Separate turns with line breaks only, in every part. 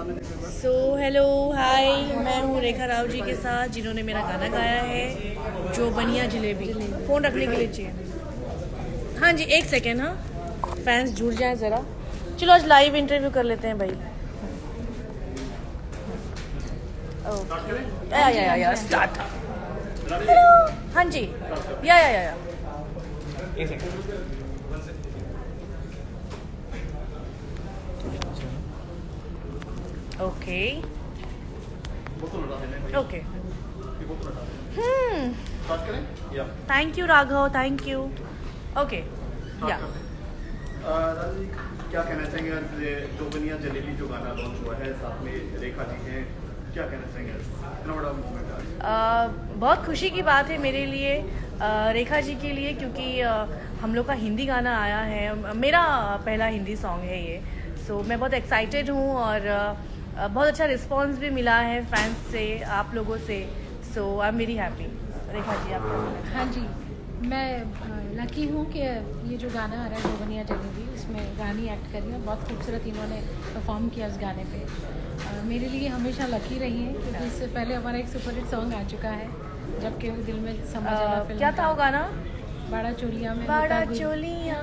Hello hi, मैं हूँ रेखा राव जी के साथ, जिन्होंने मेरा गाना गाया है जो बनिया जलेबी। फ़ोन रखने के लिए चाहिए। हाँ जी, एक सेकेंड। हाँ, फैंस जुड़ जाएं ज़रा। चलो आज लाइव इंटरव्यू कर लेते हैं भाई। ओके, या स्टार्ट। हेलो, हाँ जी, या
एक second.
Okay okay. Thank you Raghav, thank you. Okay या
राजी, क्या कहना चाहेंगे जो बनिया जलेबी जो गाना लॉन्च हुआ है, साथ में रेखा जी हैं, क्या कहना चाहेंगे? इतना बड़ा मूवमेंट है।
बहुत खुशी की बात है मेरे लिए, रेखा जी के लिए, क्योंकि हम लोग का हिंदी गाना आया है। मेरा पहला हिंदी सॉन्ग है ये। सो मैं बहुत एक्साइटेड हूँ और बहुत अच्छा रिस्पांस भी मिला है फैंस से, आप लोगों से। सो I am very happy. Rekha ji, आप?
हाँ जी, मैं लकी हूँ कि ये जो गाना आ रहा है जो बनिया जलेबी, उसमें गानी एक्ट कर रही है। बहुत खूबसूरत इन्होंने परफॉर्म किया उस गाने पे। मेरे लिए हमेशा लकी रही है, क्योंकि इससे पहले हमारा एक सुपरहिट सॉन्ग आ चुका है, जबकि वो दिल में समा जाना फिल्म।
क्या था वो गाना?
बड़ा चोलिया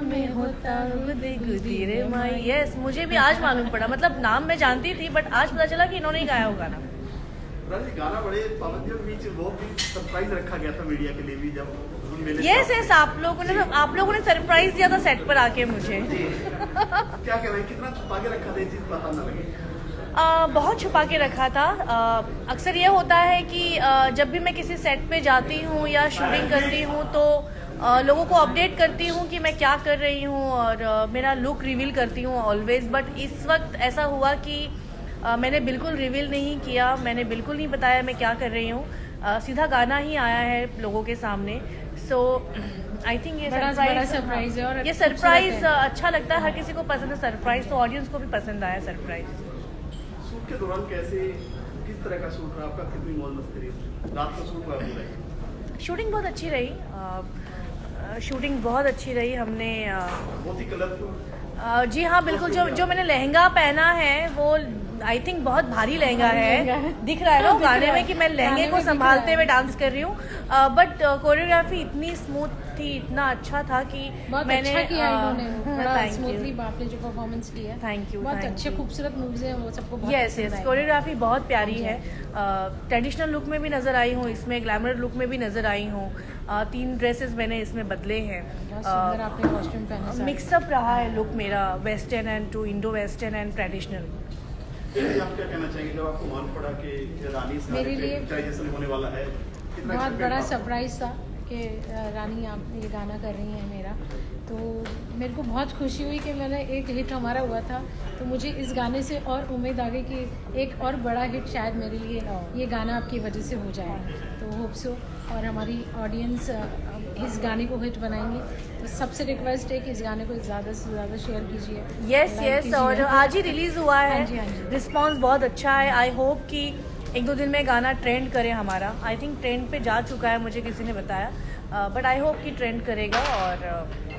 में
होता गुदी गुदी रे माई। यस, मुझे भी आज मालूम पड़ा। मतलब नाम मैं जानती थी, बट आज पता चला कि इन्होंने ही गाया वो गाना।
राजी, गाना बड़े पाबंदियों के बीच वो भी सरप्राइज रखा गया था मीडिया के लिए भी, जब
यस, आप लोगों ने सरप्राइज दिया था सेट पर आके मुझे।
क्या कहना है, कितना छुपा के रखा था, ये चीज पता न लगे?
बहुत छुपा के रखा था। अक्सर ये होता है कि जब भी मैं किसी सेट पे जाती हूँ या शूटिंग करती हूँ तो लोगों को अपडेट करती हूँ कि मैं क्या कर रही हूँ और मेरा लुक रिवील करती हूँ ऑलवेज। बट इस वक्त ऐसा हुआ कि मैंने बिल्कुल रिवील नहीं किया, मैंने बिल्कुल नहीं बताया मैं क्या कर रही हूँ। सीधा गाना ही आया है लोगों के सामने। सो आई थिंक ये
सरप्राइज है और
ये सरप्राइज अच्छा लगता है, हर किसी को पसंद है सरप्राइज, तो ऑडियंस को भी पसंद आया सरप्राइज।
शूट के दौरान किस तरह का शूट रहा आपका? कितनी मौज मस्ती रही? रात का शूट हुआ पूरा?
शूटिंग बहुत अच्छी रही। शूटिंग बहुत अच्छी रही। हमने
बहुत ही कलरफुल।
जी हाँ, बिल्कुल। जो मैंने लहंगा पहना है वो आई थिंक बहुत भारी लहंगा है। दिख रहा है ना गाने में कि मैं लहंगे को संभालते हुए डांस कर रही हूँ। बट कोरियोग्राफी इतनी स्मूथ थी, इतना अच्छा था कि मैंने
अच्छा किया इन्होंने, बड़ा
थैंक
स्मूथली
यू,
आपने जो परफॉर्मेंस किया।
थैंक यू,
बहुत अच्छे खूबसूरत मूव्स हैं, वो सबको बहुत
यस यस। कोरियोग्राफी बहुत प्यारी है। ट्रेडिशनल लुक में भी नजर आई हूँ, इसमें ग्लैमर लुक में भी नजर आई हूँ। 3 ड्रेसेस मैंने इसमें बदले हैं।
आपने कॉस्ट्यूम पहना,
मिक्सअप रहा है लुक मेरा, western and to Indo western and traditional.
आप क्या कहना चाहेंगे जब आपको मालूम पड़ा कि रानी इस गाने पे पिक्चराइजेशन होने वाला है?
बहुत बड़ा सरप्राइज था कि रानी आप ये गाना कर रही हैं मेरा। तो मेरे को बहुत खुशी हुई कि मैंने एक हिट हमारा हुआ था, तो मुझे इस गाने से और उम्मीद आ गई कि एक और बड़ा हिट शायद मेरे लिए ये गाना आपकी वजह से हो जाए। तो होप सो, और हमारी ऑडियंस इस गाने को हिट बनाएंगे। तो सबसे रिक्वेस्ट है कि इस गाने को ज़्यादा से ज़्यादा शेयर कीजिए।
यस यस, और आज ही रिलीज हुआ है।
हाँ जी, हाँ जी।
रिस्पांस बहुत अच्छा है। आई होप कि 1-2 दिन में गाना ट्रेंड करे हमारा। आई थिंक ट्रेंड पे जा चुका है, मुझे किसी ने बताया, बट आई होप कि ट्रेंड करेगा।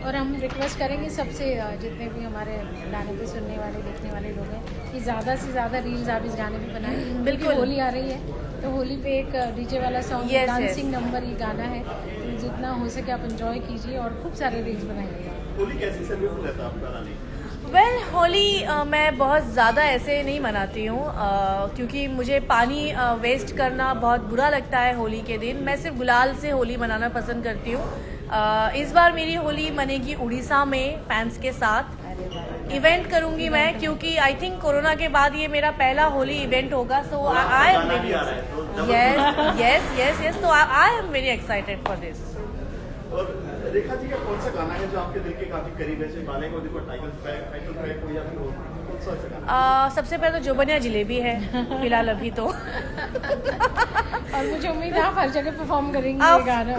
और हम रिक्वेस्ट करेंगे सबसे, जितने भी हमारे गाने पे सुनने वाले देखने वाले लोग हैं, कि ज़्यादा से ज़्यादा रील्स आप इस गाने पे बनाएं।
बिल्कुल।
होली आ रही है, तो होली पे एक डीजे वाला सॉन्ग, डांसिंग नंबर ये गाना है, तो जितना हो सके आप एंजॉय कीजिए और खूब सारे रील्स बनाइए।
होली कैसे सेलिब्रेट रहता है आपका रानी?
वेल, होली मैं बहुत ज़्यादा ऐसे नहीं मनाती हूँ, क्योंकि मुझे पानी वेस्ट करना बहुत बुरा लगता है होली के दिन। मैं सिर्फ गुलाल से होली मनाना पसंद करती हूँ। इस बार मेरी होली मनेगी उड़ीसा में फैंस के साथ। इवेंट करूँगी मैं, क्योंकि आई थिंक कोरोना के बाद ये मेरा पहला होली इवेंट होगा। सो आई एम वेरी यस, तो I am very excited for this.
और रेखा जी का कौन सा गाना है जो आपके दिल के काफी करीब है? जैसे बाले को देखो, टाइटल ट्रैक हो या फिर कौन सा गाना?
सबसे पहले तो जो बनिया जलेबी है फिलहाल अभी तो।
और मुझे उम्मीद है आप हर जगह परफॉर्म करेंगे ये गाना।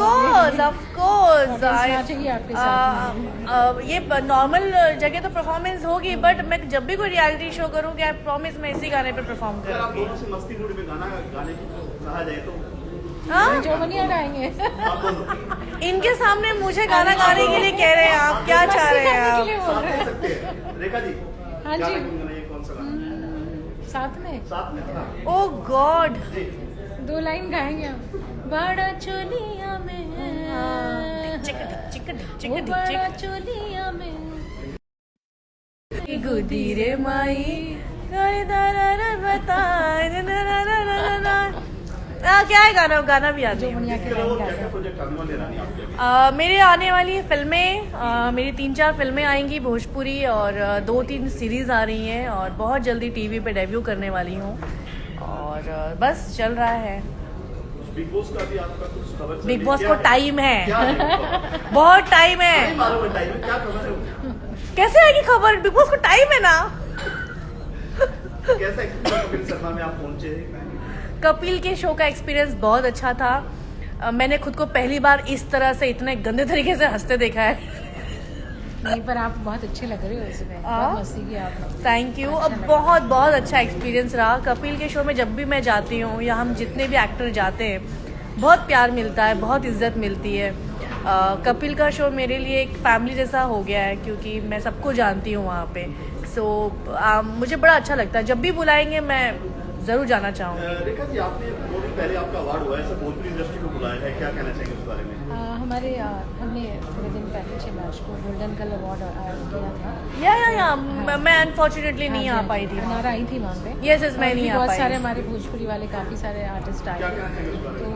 ऑफ कोर्स
आपके साथ।
ये नॉर्मल जगह तो परफॉर्मेंस होगी, बट मैं जब भी कोई रियलिटी शो करूँगी, आई प्रॉमिस मैं इसी गाने पे परफॉर्म
अगर आप
करूँगी।
दोनों से मस्ती मूड में गाना गाने की कहा जाए तो
हाँ,
जो बनिया गाएंगे।
आप दोनों
इनके सामने मुझे गाना गाने के लिए कह रहे हैं आप, क्या चाह रहे हैं आप?
साथ दे सकते हैं। रेखा जी,
हाँ जी।
गाना गुनगुनाइए, कौन सा गाना?
साथ में
साथ में हाँ।
ओ गॉड,
2 लाइन गाएंगे हम। बड़ा चोलिया में वो बड़ा चोलिया में
गुदी रे माई क्या है गाना? गाना भी आता
जो
है।
बनिया के
इसके अलावा
लाइन
क्या
गाते
क्या
हैं।
प्रोजेक्ट आने वाले रानी आपके?
मेरे आने वाली फिल्में, मेरी 3-4 फिल्में आएंगी भोजपुरी, और 2-3 सीरीज आ रही हैं, और बहुत जल्दी टीवी पे डेब्यू करने वाली हूँ, और बस चल रहा है।
बिग बॉस का भी आपका कुछ खबर चल
बिग
रही
बॉस
क्या
को
है?
टाइम है,
क्या है खबर?
बहुत टाइम
नहीं
है।
मालूम है टाइम क्या खबर है?
कैसे आएगी खबर? बिग बॉस को टाइम है ना।
कैसा एक्सपीरियंस कपिल शर्मा में आप पहुंचे हैं?
कपिल के शो का एक्सपीरियंस बहुत अच्छा था। मैंने खुद को पहली बार इस तरह से इतने गंदे तरीके से हंसते देखा है।
नहीं, पर आप बहुत अच्छे लग रहे हो इसमें, बहुत मस्ती की आपने।
Thank you. अब बहुत बहुत अच्छा एक्सपीरियंस रहा। कपिल के शो में जब भी मैं जाती हूँ, या हम जितने भी एक्टर जाते हैं, बहुत प्यार मिलता है, बहुत इज्जत मिलती है। कपिल का शो मेरे लिए एक फैमिली जैसा हो गया है, क्योंकि मैं सबको जानती हूँ वहाँ पे। सो मुझे बड़ा अच्छा लगता है। जब भी बुलाएंगे मैं ज़रूर जाना चाहूँगी।
रेखा जी, आपने 2 दिन पहले आपका अवार्ड हुआ है, सब भोजपुरी इंडस्ट्री को बुलाया है, क्या कहना चाहेंगे उस बारे में?
हमने थोड़े दिन पहले 6 मार्च को गोल्डन कलर अवार्ड किया था।
या मैं अनफॉर्चुनेटली नहीं आ पाई थी।
नारा आई थी वहाँ पे।
Yes, मैं नहीं आ
बहुत
पाई।
सारे हमारे भोजपुरी वाले काफ़ी सारे आर्टिस्ट आए,
क्या कहना चाहेंगे उस बारे में?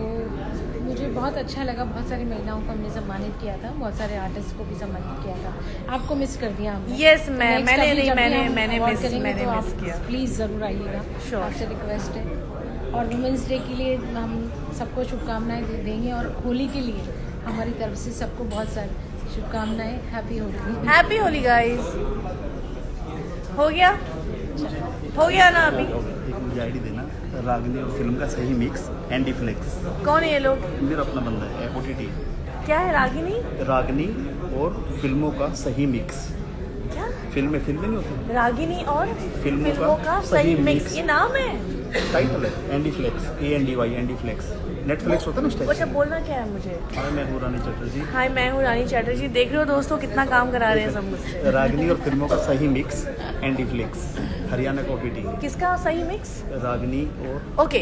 तो मुझे बहुत अच्छा लगा। बहुत सारी महिलाओं को हमने सम्मानित किया था, बहुत सारे आर्टिस्ट को भी सम्मानित किया था। आपको मिस कर दिया हमने।
Yes,
तो
मैंने
next अभी
नहीं,
जब भी
मैंने-
हम
मैंने
award
miss-
करेंगे
मैंने
तो
miss
आप
किया।
प्लीज़ ज़रूर आइएगा।
Sure.
आपसे रिक्वेस्ट है। और वुमेंस डे के लिए हम सबको शुभकामनाएं देंगे, और होली के लिए हमारी तरफ से सबको बहुत सारी शुभकामनाएं। Happy Holi.
Happy Holi guys. हो गया ना अभी?
एक मुझे आईडी देना, रागनी और फिल्म का सही मिक्स एंडी फ्लेक्स।
कौन है ये लोग?
मेरा अपना बंदा है OTT।
क्या है? रागिनी?
रागनी और फिल्मों का सही मिक्स।
क्या?
फिल्में नहीं होती,
रागिनी और
फिल्मों
फिल्मों का
का
सही
सही
मिक्स,
mix।
ये नाम है?
टाइटल है Andy Flex, ANDY Andy Flex. Netflix होता है ना उस
अच्छा,
टाइप।
बोलना क्या है मुझे?
हाय, मैं हूँ रानी चटर्जी।
हाय, मैं हूँ रानी चैटर्जी। देख रहे हो दोस्तों कितना काम करा रहे हैं सब मुझसे।
रागनी और फिल्मों का सही मिक्स एंडी फ्लेक्स, हरियाणा का OTT।
किसका सही मिक्स?
रागनी और
ओके,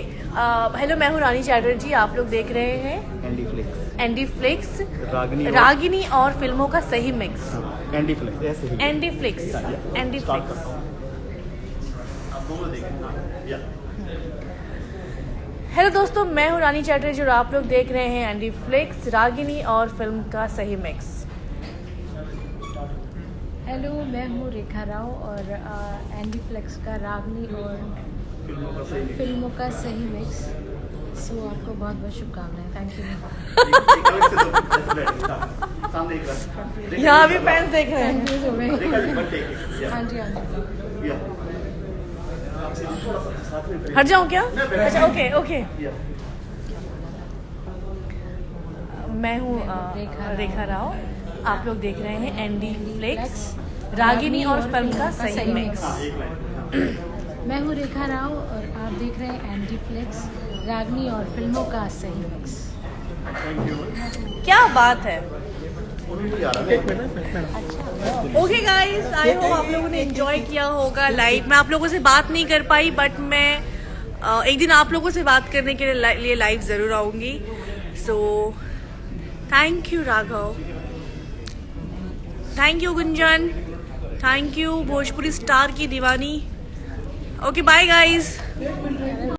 हेलो, मैं हूँ रानी चैटर्जी। आप लोग देख रहे हैं
एंडी फ्लेक्स।
एंडी फ्लिक्स,
रागनी
रागिनी और फिल्मों का सही मिक्स।
एंडी फ्लेक्स, ऐसे ही
and flix, and
start
flix.
करता हूँ।
आप दोनों देखें। हाँ, या
हेलो दोस्तों, मैं हूँ रानी चैटर्जी और आप लोग देख रहे हैं एंडी फ्लिक्स, रागिनी और फिल्म का सही मिक्स।
हेलो, मैं हूँ रेखा राव, और एंडी फ्लेक्स का रागनी और
फिल्मों का सही
फिल्मों का सही मिक्स। सो आपको बहुत बहुत शुभकामनाएं। Thank you.
एक अलग से दो, हाँ, सामने एक बार।
यहाँ भी फैंस देख रहे हैं।
कंफ्यूज हो गए।
Rekha ji, but take it, yeah,
हाँ जी, हाँ जी।
yeah। आपसे थोड़ा सा साथ में करिए।
हट जाऊँ क्या?
मैं बैठ-
अच्छा, ओके।
Yeah।
मैं हूँ रेखा राव। आप लोग देख रहे हैं एंडी फ्लिक्स, रागिनी और फिल्म का सही मिक्स।
हाँ, एक लाइन।
मैं हूँ रेखा राव, और आप देख रहे हैं एंडी फ्लेक्स, रागनी और फिल्मों का सही मिक्स।
Thank you.
क्या बात है।
OTT आ रहा है।
ओके गाइस, आई होप आप लोगों ने एंजॉय किया होगा लाइव। मैं आप लोगों से बात नहीं कर पाई, बट मैं एक दिन आप लोगों से बात करने के लिए लाइव ज़रूर आऊँगी। So thank you Raghav, thank you Gunjan, thank you Bhojpuri star की दीवानी। Okay, bye guys.